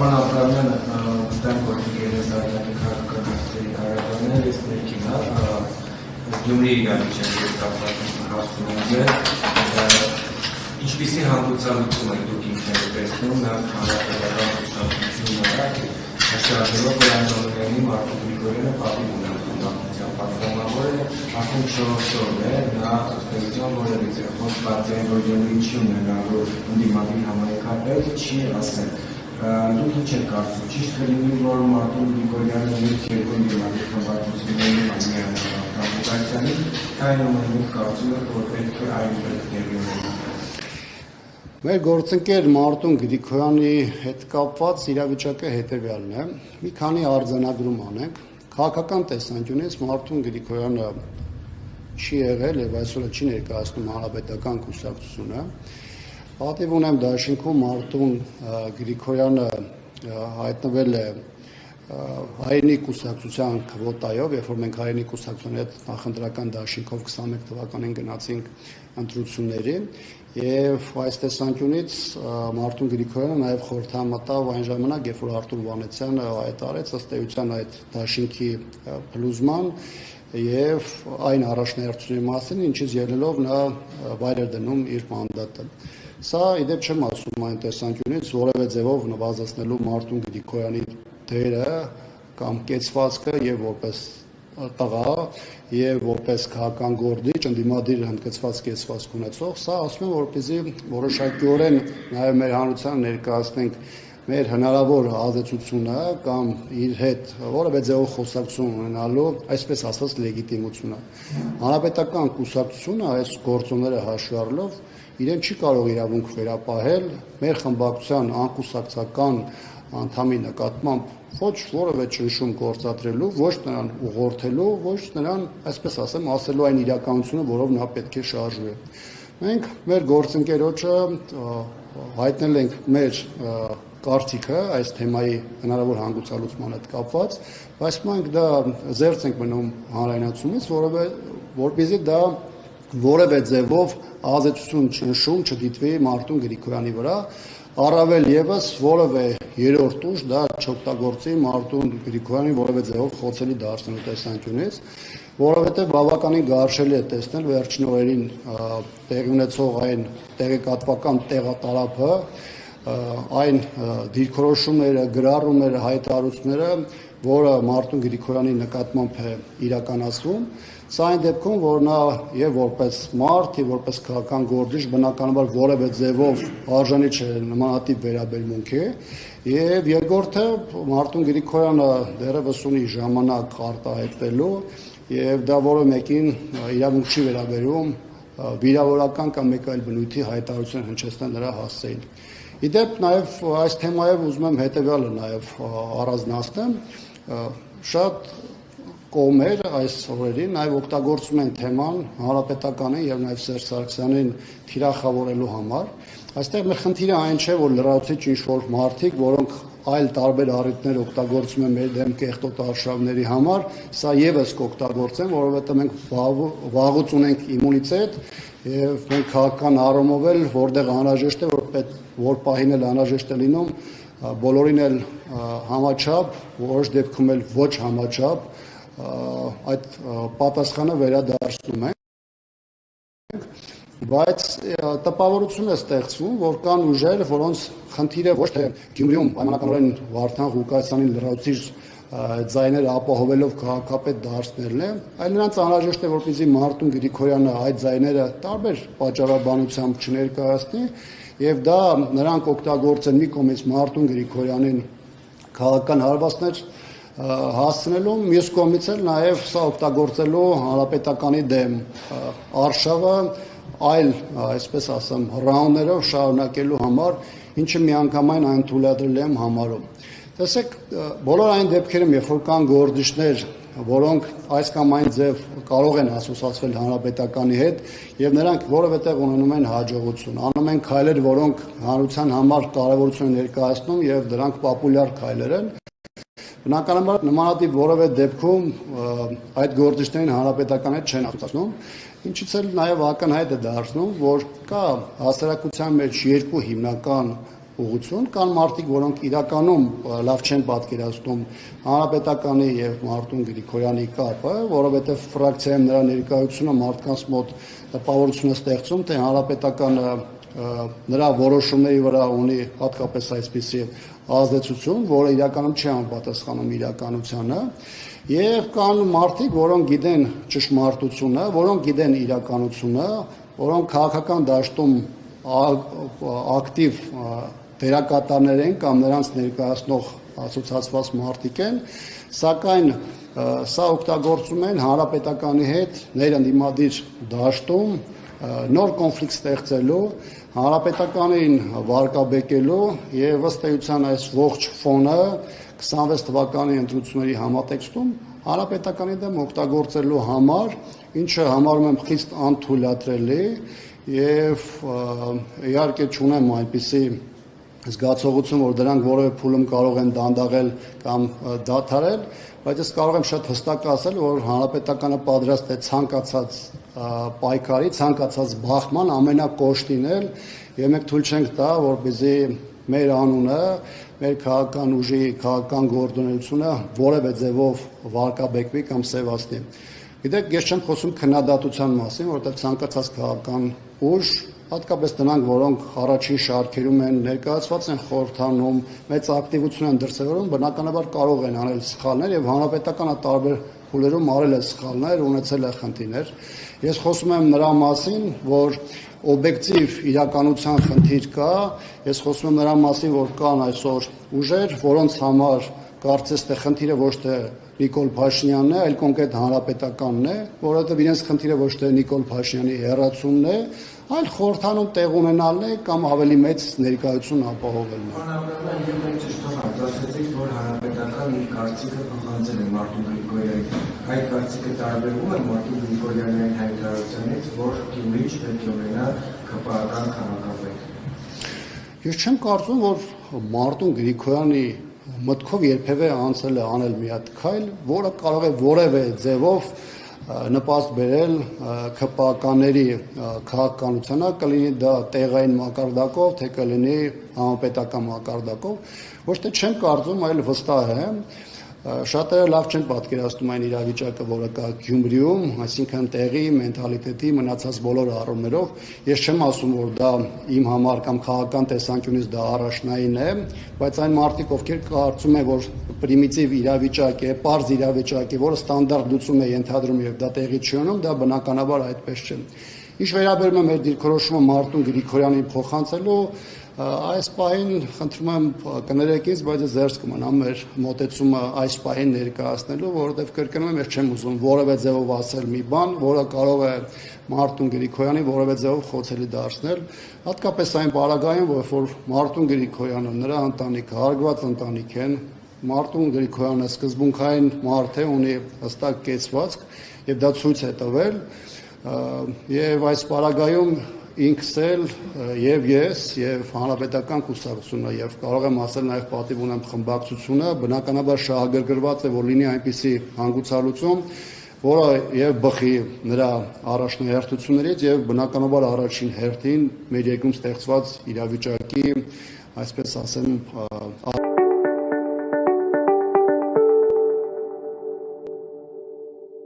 Պարոն Աբրամյանը, վստահ եմ, որ դուք արտաքին քաղաքականացի հայտարարներ ես ներքին, Գյումրիի իրավիճակի կապված հարցումները, ինչպիսի հանդուցալուծում եք դուք ինքներդ տեսնում նա հանրապետական կուսակցությունը շարժելով վերանորոգանի Մարտին Գրիգորյանը պատիվ ունեն խմբակցության պատգամավորը արդեն չորրորդ է նա ըստեյության որևիցե խոսք բացային որ Գյումրի չի ունենալու ընդդիմադիր համայնքներ չի ասել դուք ինչ եք կարծում ճիշտ կլինի որ Մարտին Գրիգորյանը մյուս երկու ընդդիմադիր խմբակցությունների կապիտալյանի այնուամենայնիվ կարծում եք որ պետք է այն տեղի ունենա Մեր գործընկեր Մարտուն Գրիգորյանի հետ կապված իրավիճակը հետևյալն է։ Մի քանի արձանագրում անենք։ Քաղաքական տեսանկյունից Մարտուն Գրիգորյանը չի եղել եւ այսօր չի ներկայացնում հանրապետական կուսակցությունը։ Պատիվ ունեմ դաշինքում Մարտուն Գրիգորյանը հայտնվել է հայրենի կուսակցության քվոտայով, երբ որ մենք հայրենի կուսակցության հետ նախընտրական դաշինքով 21 թվականին գնացինք ընտրությունների եւ այս տեսանկյունից Մարտուն Գրիգորյանը նաեւ խորհրդամտավ այն ժամանակ, երբ որ Արտուր Վանեցյանը հայտարարեց ըստ էության այդ դաշինքի փլուզման եւ այն առաջնահերթությունների մասին, ինչից ելնելով նա վայր էր դնում իր մանդատը։ Սա իդեպ չեմ ասում այն տեսանկյունից որևէ ձևով նվազեցնելու Մարտուն Գրիգորյանի դերը կամ կեցվածքը եւ որպես տղա եւ որպես քաղաքական գործիչ ընդդիմադիր հնդկեցված կեցվածք ունեցող, սա ասում եմ որպեսզի որոշակիորեն նաեւ մեր հանրությանը ներկայացնենք մեր հնարավոր ազդեցությունը կամ իր հետ որևէ ձևով խոսակցություն ունենալու, այսպես ասած, լեգիտիմությունը։ Հանրապետական կուսակցությունը այս գործոնները հաշվի առնելով իրեն չի կարող իրավունք վերապահել մեր խմբակցության անկուսակցական անդամի նկատմամբ ոչ որևէ ճնշում գործադրելու, ոչ նրան ուղղորդելու, ոչ նրան, այսպես ասեմ, ասելու այն իրականությունը, որով նա պետք է շարժվի։ Մենք մեր գործընկերոջը հայտնել ենք մեր կարծիքը այս թեմայի հնարավոր հանգուցալուծման հետ կապված, բայց մենք դա զերծ ենք մնում հանրայնացումից, որպեսզի դա որևէ ձևով ազդեցություն ճնշում չդիտվի Մարտուն Գրիգորյանի վրա, առավել եւս որևէ երրորդ ուժ դա չօգտագործի Մարտուն Գրիգորյանին որևէ ձևով խոցելի դարձնելու տեսանկյունից, որովհետեւ բավականին գարշելի է տեսնել վերջին օրերին տեղի ունեցող այն տեղեկատվական տեղատարափը, այն դիրքորոշումները, գրառումները, հայտարարությունները, որը Մարտուն Գրիգորյանի նկատմամբ է իրականացվում, սա այն դեպքում, որ նա եւ որպես մարդ, եւ որպես քաղաքական գործիչ բնականաբար որևէ ձևով արժանի չէ նմանատիպ վերաբերմունքի, եւ երկրորդը Մարտուն Գրիգորյանը դեռևս ունի ժամանակ արտահայտվելու եւ դա որը մեկին իրավունք չի վերաբերում վիրավորական կամ մեկ այլ բնույթի հայտարարություն հնչեցնել նրա հասցեին։ Իդեպ նաեւ այս թեմայով ուզում եմ հետեւյալը նաեւ առանձնացնեմ, շատ կողմեր այս օրերին նաև օգտագործում են թեման հանրապետականին եւ նաև Սերժ Սարգսյանին թիրախավորելու համար։ Այստեղ մեր խնդիրը այն չէ, որ լրացուցիչ ինչ-որ մարդիկ, որոնք այլ տարբեր առիթներ օգտագործում են մեր դեմ կեղտոտ արշավների համար, սա եւս կօգտագործեն, որովհետեւ մենք վաղուց ունենք իմունիտետ եւ մենք քաղաքական առումով էլ որտեղ անհրաժեշտ է, որ պահին էլ անհրաժեշտ է լինում, բոլորին էլ համաչափ, որոշ դեպքում էլ ոչ համաչափ այդ պատասխանը վերադարձնում ենք, բայց տպավորություն է ստեղծվում, որ կան ուժեր, որոնց խնդիրը ոչ թե Գյումրիում պայմանականորեն Վարդան Ղուկասյանին լրացուցիչ ձայները ապահովելով քաղաքապետ դարձնելն է, այլ նրանց անհրաժեշտ է, որպեսզի Մարտուն Գրիգորյանը այդ ձայները տարբեր պատճառաբանությամբ չներկայացնի, եւ դա նրանք օգտագործեն մի կողմից Մարտուն Գրիգորյանին քաղաքական հարվածներ հասցնելու, մյուս կողմից էլ նաև սա օգտագործելու հանրապետականի դեմ արշավը այլ, այսպես ասեմ, ռաունդներով շարունակելու համար, ինչը միանգամայն այն թույլատրել եմ համարում։ Տեսեք, բոլոր այն դեպքերում, երբ որ կան գործիչներ, որոնք այս կամ այն ձև կարող են ասոցացվել հանրապետականի հետ եւ նրանք որևէ տեղ ունենում են հաջողություն, անում են քայլեր, որոնք հանրության համար կարեւորություն են ներկայացնում եւ դրանք պոպուլյար քայլեր են։ Բնականաբար նմանատիպ որևէ դեպքում այդ գործիչներին հանրապետական հետ չեն ասոցացնում, ինչից էլ նաև ակնհայտ է դարձնում, որ կա հասարակության մեջ երկու հիմնական ուղղություն, կան մարդիկ, որոնք իրականում լավ չեն պատկերացնում Հանրապետականի եւ Մարտուն Գրիգորյանի կապը, որովհետեւ ֆրակցիայում նրա ներկայությունը մարդկանց մոտ տպավորություն է ստեղծում, թե Հանրապետականը նրա որոշումների վրա ունի հատկապես այսպիսի ազդեցություն, որը իրականում չի համապատասխանում իրականությանը, եւ կան մարդիկ, որոնք գիտեն ճշմարտությունը, որոնք գիտեն իրականությունը, որոնք քաղաքական դաշտում ակտիվ դերակատարներ են կամ նրանց ներկայացնող ասոցիացված մարդիկ են, սակայն սա օգտագործում են Հանրապետականի հետ ներընդդիմադիր դաշտում նոր կոնֆլիկտ ստեղծելու, Հանրապետականին վարկաբեկելու եւ ըստ էության այս ողջ ֆոնը 26 թվականի ընտրությունների համատեքստում Հանրապետականի դեմ օգտագործելու համար, ինչը համարում եմ խիստ անթույլատրելի եւ իհարկե չունեմ այնպիսի զգացողություն, որ դրանք որևէ փուլում կարող են դանդաղել կամ դադարել, բայց ես կարող եմ շատ հստակ ասել, որ Հանրապետականը պատրաստ է ցանկացած պայքարի, ցանկացած բախման ամենակոշտին էլ եւ մենք թույլ չենք տա, որպեսզի մեր անունը, մեր քաղաքական ուժի քաղաքական գործունեությունը որևէ ձևով վարկաբեկվի կամ սևացնի։ Գիտեք, ես չեմ խոսում քննադատության մասին, որովհետեւ ցանկացած քաղաքական ուժ, հատկապես նրանք, որոնք առաջին շարքերում են ներկայացված են խորհրդանում, մեծ ակտիվություն են դրսևորում, բնականաբար կարող են անել սխալներ եւ Հանրապետականը տարբեր փուլերում արել է սխալներ, ունեցել է խնդիրներ։ Ես խոսում եմ նրա մասին, որ օբյեկտիվ իրականության խնդիր կա, ես խոսում եմ նրա մասին, որ կան այսօր ուժեր, որոնց համար կարծես թե խնդիրը ոչ թե Նիկոլ Փաշինյանն է, այլ կոնկրետ Հանրապետականն է, որովհետև իրենց խնդիրը ոչ թե Նիկոլ Փաշինյանի հեռացումն է, այլ խորհրդանում տեղ ունենալն է կամ ավելի մեծ ներկայություն ապահովելն է։ Հանրապետական եւ մենք ճշտորեն ասացիք, որ Հանրապետական իր կարծիքը փոխանցել է Մարտուն Գրիգորյանին։ Այդ կարծիքը տարբերվում է Մարտուն Գրիգորյանի հայտարարությունից, որ Գյումրիչ պետք է ունենա ԿՊԱ-ական քաղաքավեհ։ Ես չեմ կարծում, որ Մարտուն Գրիգորյանի մտքով երբևէ անցել է անել մի հատ քայլ, որը կարող է որևէ ձևով նպաստ բերել ԿՊԱ-կաների քաղաքականությանը, կլինի դա տեղային մակարդակով, թե կլինի համապետական մակարդակով, ոչ թե չեմ կարծում, այլ վստահ եմ, շատերը լավ չեն պատկերացնում այն իրավիճակը, որը կա Գյումրիում, այսինքն տեղի, մենթալիտետի, մնացած բոլոր առումներով, ես չեմ ասում, որ դա իմ համար կամ քաղաքական տեսանկյունից դա առաջնային է, բայց այն մարդիկ, ովքեր կարծում են, որ պրիմիտիվ իրավիճակ է, պարզ իրավիճակ է, որը ստանդարտ լուծում է ենթադրում եւ դա տեղի չի ունենում, դա բնականաբար այդպես չէ։ Ինչ վերաբերում է մեր դիրքորոշումը Մարտուն Գրիգորյանին փոխանցելու, այս պահին խնդրում եմ կներեք ինձ, բայց զերծ կմնամ մեր մոտեցումը այս պահին ներկայացնելու, որովհետև կրկնում եմ, ես չեմ ուզում որևէ ձևով ասել մի բան, որը կարող է Մարտուն Գրիգորյանին որևէ ձևով խոցելի դարձնել, հատկապես այն պարագայում, որ Մարտուն Գրիգորյանը, նրա ընտանիքը հարգված ընտանիք են, Մարտուն Գրիգորյանը սկզբունքային մարդ է, ունի հստակ կեցվածք եւ դա ցույց է տվել, եւ այս պարագայում ինքս էլ եւ ես եւ հանրապետական կուսակցությունը եւ կարող եմ ասել նաեւ պատիվ ունեմ խմբակցությունը բնականաբար շահագրգռված է, որ լինի այնպիսի հանգուցալուծում, որը եւ բխի նրա առաջնահերթություններից եւ բնականաբար առաջին հերթին մեր երկրում ստեղծված իրավիճակի, այսպես ասեմ,